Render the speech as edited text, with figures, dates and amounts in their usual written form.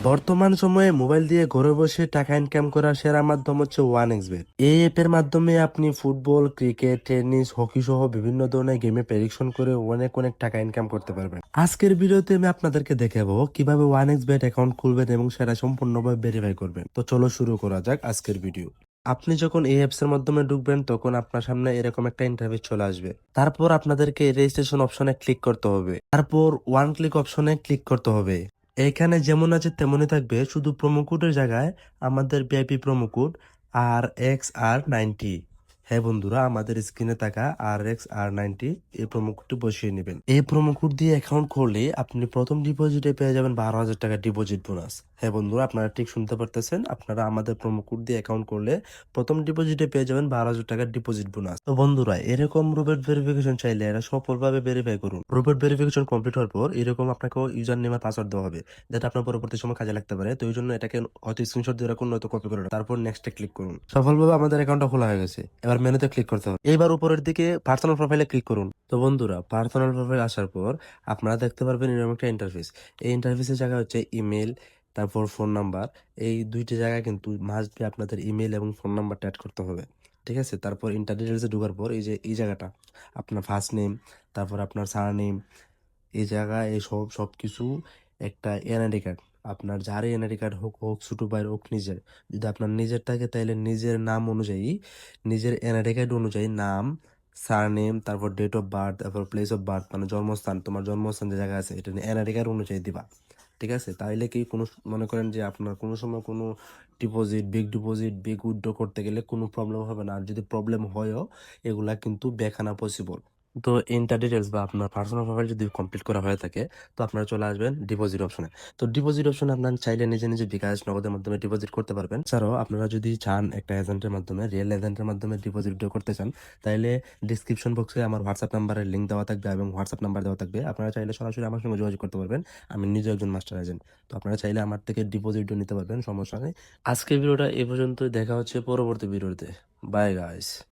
বর্তমান সময়ে মোবাইল দিয়ে ঘরে বসে টাকা ইনকাম করার সেরা মাধ্যম হচ্ছে ওয়ানএক্সবেট। এই অ্যাপের মাধ্যমে আপনি ফুটবল, ক্রিকেট, টেনিস, হকি সহ বিভিন্ন ধরনের গেমে প্রেডিকশন করে অনেক অনেক টাকা ইনকাম করতে পারবেন। আজকের ভিডিওতে আমি আপনাদেরকে দেখাবো কিভাবে ওয়ানএক্সবেট অ্যাকাউন্ট খুলবেন এবং সেটা সম্পূর্ণভাবে ভেরিফাই করবেন। তো চলো শুরু করা যাক আজকের ভিডিও। আপনি যখন এই অ্যাপস এর মাধ্যমে ঢুকবেন তখন আপনার সামনে এরকম একটা ইন্টারফেস চলে আসবে। তারপর আপনাদেরকে রেজিস্ট্রেশন অপশনে ক্লিক করতে হবে, তারপর ওয়ান ক্লিক অপশনে ক্লিক করতে হবে। এখানে যেমন আছে তেমনই থাকবে, শুধু প্রোমো কোডের জায়গায় আমাদের ভিআইপি প্রোমো কোড RXR90। হ্যাঁ বন্ধুরা, আমাদের স্ক্রিনে থাকা RXR90 এই প্রোমো কোডটি বসিয়ে নেবেন। এই প্রোমো কোড দিয়ে অ্যাকাউন্ট করলে আপনি প্রথম ডিপোজিটে পেয়ে যাবেন 12,000 টাকা ডিপোজিট বোনাস। হ্যাঁ বন্ধুরা, আপনারা ঠিক শুনতে পারতেছেন, আপনারা আমাদের প্রোমো কোড দিয়ে অ্যাকাউন্ট করলে প্রথম ডিপোজিটে পেয়ে যাবেন 12,000 টাকার ডিপোজিট বোনাস। তো বন্ধুরা, এরকম রোবট ভেরিফিকেশন চাইলে এরা সফলভাবে ভেরিফাই করুন। রোবট ভেরিফিকেশন কমপ্লিট হওয়ার পর এরকম আপনাকে ইউজার নেম আর পাসওয়ার্ড দেওয়া হবে, যেটা আপনার পরবর্তী সময় কাজে লাগতে পারে। তো এই জন্য এটাকে হয়তো স্ক্রিনশট দিয়ে রাখুন, নয়তো কপি করে রাখুন। তারপর নেক্সটে ক্লিক করুন। সফলভাবে আমাদের অ্যাকাউন্টটা খোলা হয়ে গেছে। এবার মেনুতে ক্লিক করতে হবে। এইবার উপরের দিকে পার্সোনাল প্রোফাইলে ক্লিক করুন। তো বন্ধুরা, পার্সোনাল প্রোফাইল আসার পর আপনারা দেখতে পারবেন এরকম একটা ইন্টারফেস। এই ইন্টারফেসের জায়গা হচ্ছে ইমেল, তারপর ফোন নাম্বার। এই দুইটি জায়গায় কিন্তু মাস্ট বি আপনাদের ইমেল এবং ফোন নাম্বারটা অ্যাড করতে হবে। ঠিক আছে? তারপর ইন্টার ডিটেলসে ঢোকার পর এই যে এই জায়গাটা, আপনার ফার্স্ট নেম, তারপর আপনার সার নেম, এই জায়গায় এই সবকিছু একটা এনআইডি কার্ড, আপনার যারই এনআইডি কার্ড হোক, ছোট ভাইয়ের হোক, নিজের, যদি আপনার নিজের থাকে তাহলে নিজের নাম অনুযায়ী, নিজের এনআইডি কার্ড অনুযায়ী নাম, সারনেম, তারপর ডেট অফ বার্থ, তারপর প্লেস অফ বার্থ মানে জন্মস্থান, তোমার জন্মস্থান যে জায়গায় আছে এটা এনআইডি কার্ড অনুযায়ী দিবা। ঠিক আছে? তাইলে কি কোনো মনে করেন যে আপনার কোনো সময় কোনো ডিপোজিট, বিগ উইথড্র করতে গেলে কোনো প্রবলেম হবে না। আর যদি প্রবলেম হয়ও, এগুলা কিন্তু ব্যাক আনা পসিবল। তো ইন্টার ডিটেলস বা আপনার পার্সোনাল প্রোফাইল যদি কমপ্লিট করা হয়ে থাকে, তো আপনারা চলে আসবেন ডিপোজিট অপশনে। তো ডিপোজিট অপশনে আপনার চাইলে নিজে নিজে বিকাশ নগদের মাধ্যমে ডিপোজিট করতে পারবেন। এছাড়াও আপনারা যদি চান একটা এজেন্টের মাধ্যমে, রিয়েল এজেন্টের মাধ্যমে ডিপোজিট করতে চান, তাইলে ডিসক্রিপশন বক্সে আমার হোয়াটসঅ্যাপ নাম্বারের লিঙ্ক দেওয়া থাকবে এবং হোয়াটসঅ্যাপ নাম্বার দেওয়া থাকবে। আপনারা চাইলে সরাসরি আমার সঙ্গে যোগাযোগ করতে পারবেন। আমি নিজে একজন মাস্টার এজেন্ট। তো আপনারা চাইলে আমার থেকে ডিপোজিটও নিতে পারবেন, সমস্যা নেই। আজকের ভিডিওটা এ পর্যন্ত, দেখা হচ্ছে পরবর্তী ভিডিওতে। Bye guys.